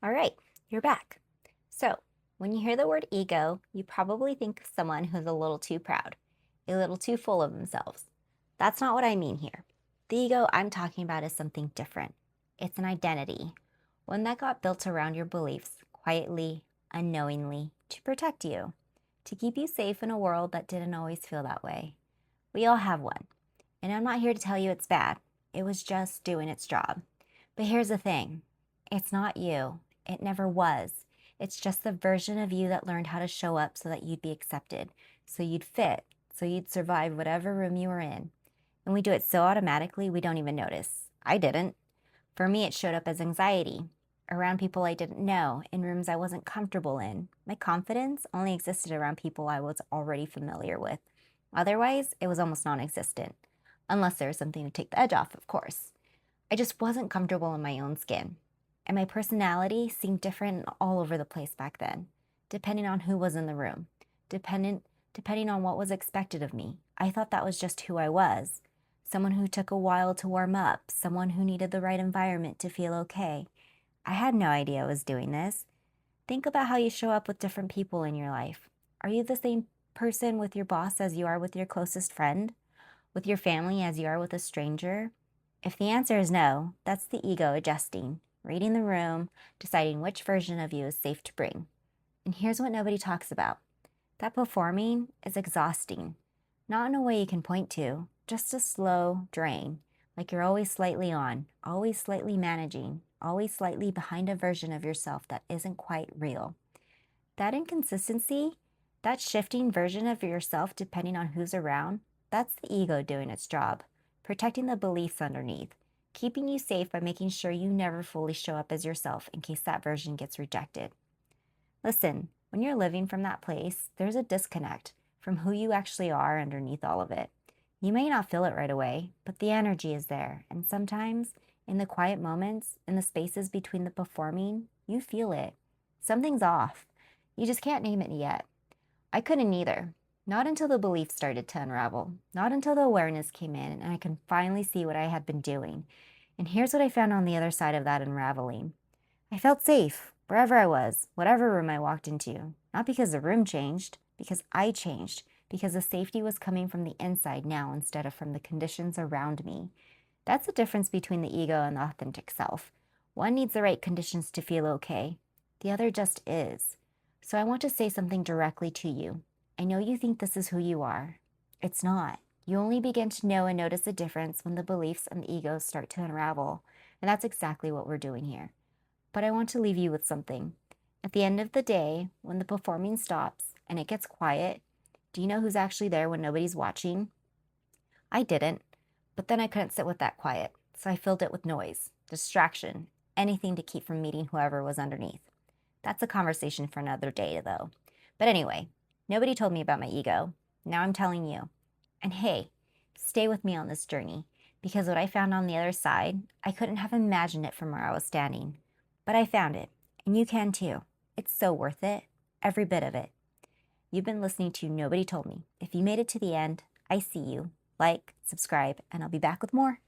All right, you're back. So, when you hear the word ego, you probably think of someone who's a little too proud, a little too full of themselves. That's not what I mean here. The ego I'm talking about is something different. It's an identity, one that got built around your beliefs, quietly, unknowingly, to protect you, to keep you safe in a world that didn't always feel that way. We all have one, and I'm not here to tell you it's bad. It was just doing its job. But here's the thing, it's not you. It never was. It's just the version of you that learned how to show up so that you'd be accepted, so you'd fit, so you'd survive whatever room you were in. And we do it so automatically we don't even notice. I didn't. For me, it showed up as anxiety around people I didn't know, in rooms I wasn't comfortable in. My confidence only existed around people I was already familiar with. Otherwise, it was almost non existent, unless there was something to take the edge off, of course. I just wasn't comfortable in my own skin. And my personality seemed different all over the place back then, depending on who was in the room, depending on what was expected of me. I thought that was just who I was. Someone who took a while to warm up, someone who needed the right environment to feel okay. I had no idea I was doing this. Think about how you show up with different people in your life. Are you the same person with your boss as you are with your closest friend? With your family as you are with a stranger? If the answer is no, that's the ego adjusting, reading the room, deciding which version of you is safe to bring. And here's what nobody talks about, that performing is exhausting. Not in a way you can point to, just a slow drain, like you're always slightly on, always slightly managing, always slightly behind a version of yourself that isn't quite real. That inconsistency, that shifting version of yourself depending on who's around, that's the ego doing its job, protecting the beliefs underneath, keeping you safe by making sure you never fully show up as yourself in case that version gets rejected. Listen, when you're living from that place, there's a disconnect from who you actually are underneath all of it. You may not feel it right away, but the energy is there. And sometimes, in the quiet moments, in the spaces between the performing, you feel it. Something's off. You just can't name it yet. I couldn't either. Not until the beliefs started to unravel. Not until the awareness came in and I could finally see what I had been doing. And here's what I found on the other side of that unraveling. I felt safe wherever I was, whatever room I walked into. Not because the room changed, because I changed, because the safety was coming from the inside now instead of from the conditions around me. That's the difference between the ego and the authentic self. One needs the right conditions to feel okay, the other just is. So I want to say something directly to you. I know you think this is who you are. It's not. You only begin to know and notice the difference when the beliefs and the ego start to unravel. And that's exactly what we're doing here. But I want to leave you with something. At the end of the day, when the performing stops and it gets quiet, do you know who's actually there when nobody's watching? I didn't, but then I couldn't sit with that quiet, so I filled it with noise, distraction, anything to keep from meeting whoever was underneath. That's a conversation for another day, though. But anyway, nobody told me about my ego. Now I'm telling you. And hey, stay with me on this journey, because what I found on the other side, I couldn't have imagined it from where I was standing. But I found it, and you can too. It's so worth it, every bit of it. You've been listening to Nobody Told Me. If you made it to the end, I see you. Like, subscribe, and I'll be back with more.